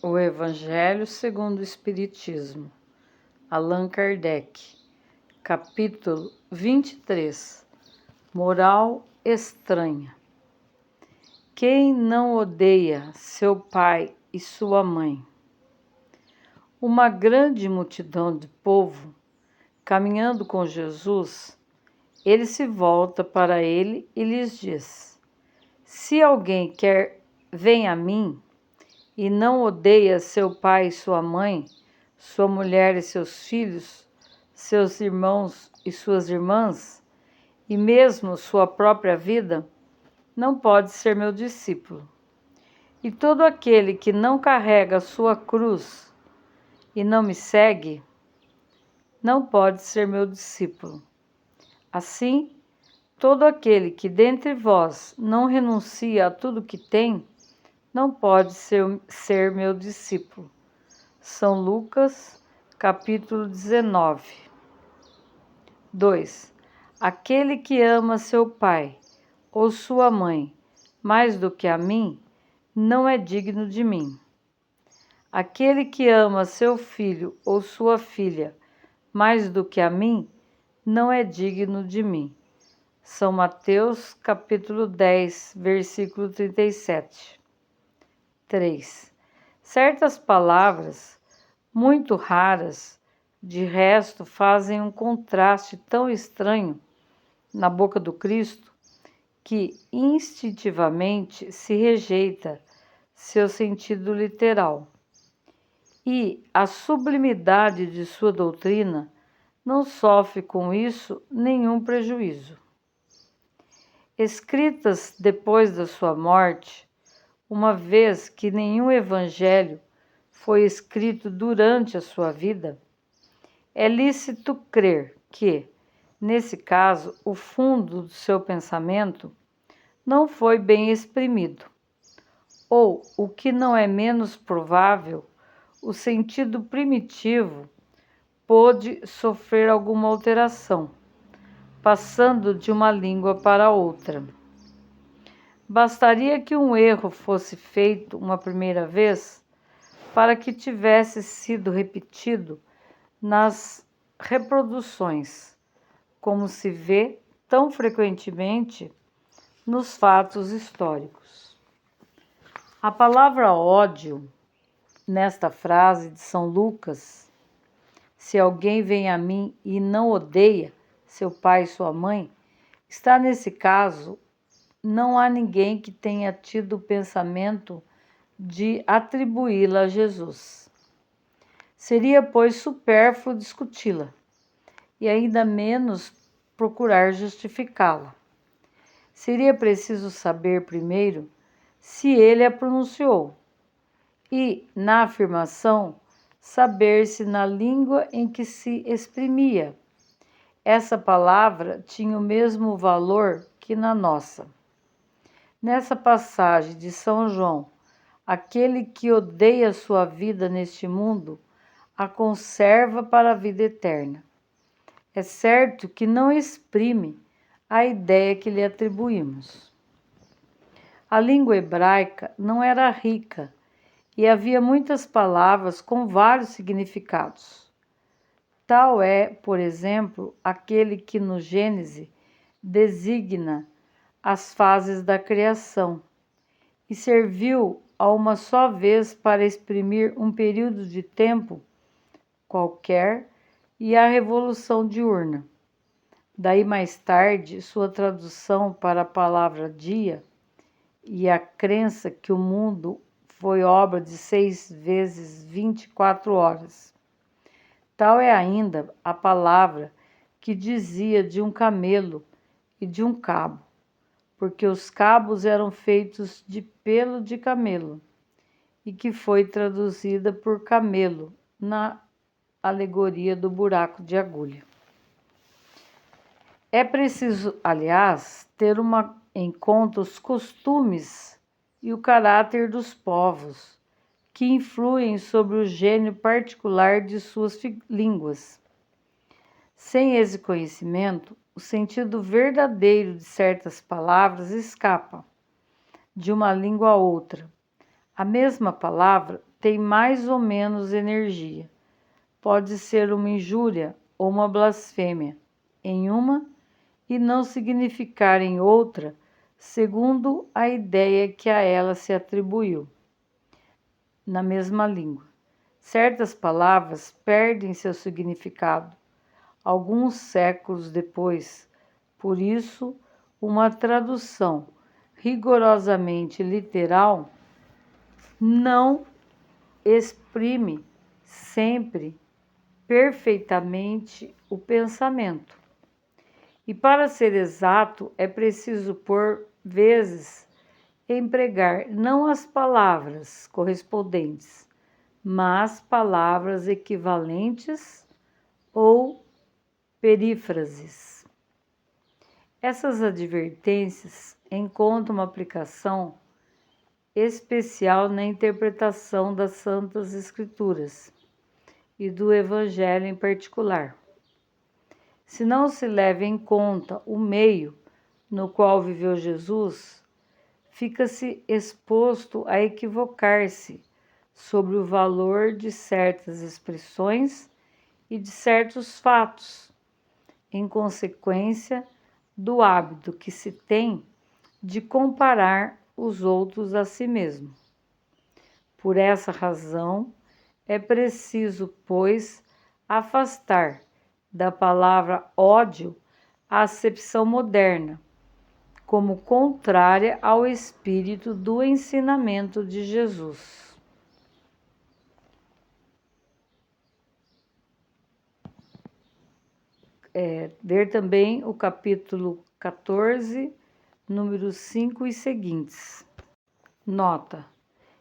O Evangelho segundo o Espiritismo, Allan Kardec, capítulo 23, Moral estranha. Quem não odeia seu pai e sua mãe? Uma grande multidão de povo, caminhando com Jesus, ele se volta para ele e lhes diz: Se alguém vem a mim e não odeia seu pai e sua mãe, sua mulher e seus filhos, seus irmãos e suas irmãs, e mesmo sua própria vida, não pode ser meu discípulo. E todo aquele que não carrega a sua cruz e não me segue, não pode ser meu discípulo. Assim, todo aquele que dentre vós não renuncia a tudo que tem, não pode ser meu discípulo. São Lucas, capítulo 19. 2. Aquele que ama seu pai ou sua mãe mais do que a mim, não é digno de mim. Aquele que ama seu filho ou sua filha mais do que a mim, não é digno de mim. São Mateus, capítulo 10, versículo 37. 3. Certas palavras, muito raras, de resto, fazem um contraste tão estranho na boca do Cristo que instintivamente se rejeita seu sentido literal. E a sublimidade de sua doutrina não sofre com isso nenhum prejuízo. Escritas depois da sua morte, uma vez que nenhum evangelho foi escrito durante a sua vida, é lícito crer que, nesse caso, o fundo do seu pensamento não foi bem exprimido, ou, o que não é menos provável, o sentido primitivo pôde sofrer alguma alteração, passando de uma língua para outra. Bastaria que um erro fosse feito uma primeira vez para que tivesse sido repetido nas reproduções, como se vê tão frequentemente nos fatos históricos. A palavra ódio, nesta frase de São Lucas, se alguém vem a mim e não odeia seu pai e sua mãe, está nesse caso. Não há ninguém que tenha tido o pensamento de atribuí-la a Jesus. Seria, pois, supérfluo discuti-la, e ainda menos procurar justificá-la. Seria preciso saber primeiro se ele a pronunciou, e, na afirmação, saber se na língua em que se exprimia essa palavra tinha o mesmo valor que na nossa. Nessa passagem de São João, aquele que odeia sua vida neste mundo, a conserva para a vida eterna. É certo que não exprime a ideia que lhe atribuímos. A língua hebraica não era rica e havia muitas palavras com vários significados. Tal é, por exemplo, aquele que no Gênesis designa as fases da criação, e serviu a uma só vez para exprimir um período de tempo qualquer e a revolução diurna. Daí mais tarde, sua tradução para a palavra dia e a crença que o mundo foi obra de 6 vezes 24 horas. Tal é ainda a palavra que dizia de um camelo e de um cabo, porque os cabos eram feitos de pelo de camelo, e que foi traduzida por camelo na alegoria do buraco de agulha. É preciso, aliás, ter em conta os costumes e o caráter dos povos, que influem sobre o gênio particular de suas línguas. Sem esse conhecimento, o sentido verdadeiro de certas palavras escapa de uma língua a outra. A mesma palavra tem mais ou menos energia. Pode ser uma injúria ou uma blasfêmia em uma e não significar em outra, segundo a ideia que a ela se atribuiu, na mesma língua. Certas palavras perdem seu significado alguns séculos depois. Por isso, uma tradução rigorosamente literal não exprime sempre perfeitamente o pensamento. E para ser exato, é preciso, por vezes, empregar não as palavras correspondentes, mas palavras equivalentes ou perífrases. Essas advertências encontram uma aplicação especial na interpretação das Santas Escrituras e do Evangelho em particular. Se não se leva em conta o meio no qual viveu Jesus, fica-se exposto a equivocar-se sobre o valor de certas expressões e de certos fatos, em consequência do hábito que se tem de comparar os outros a si mesmo. Por essa razão, é preciso, pois, afastar da palavra ódio a acepção moderna, como contrária ao espírito do ensinamento de Jesus. Ver também o capítulo 14, números 5 e seguintes. Nota: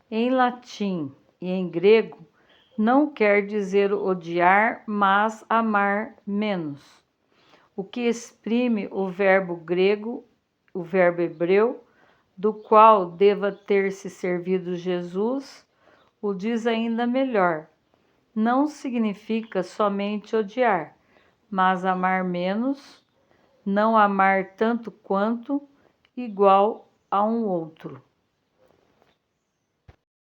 em latim e em grego, não quer dizer odiar, mas amar menos, o que exprime o verbo grego, o verbo hebreu, do qual deva ter se servido Jesus, o diz ainda melhor. Não significa somente odiar, mas amar menos, não amar tanto quanto, igual a um outro.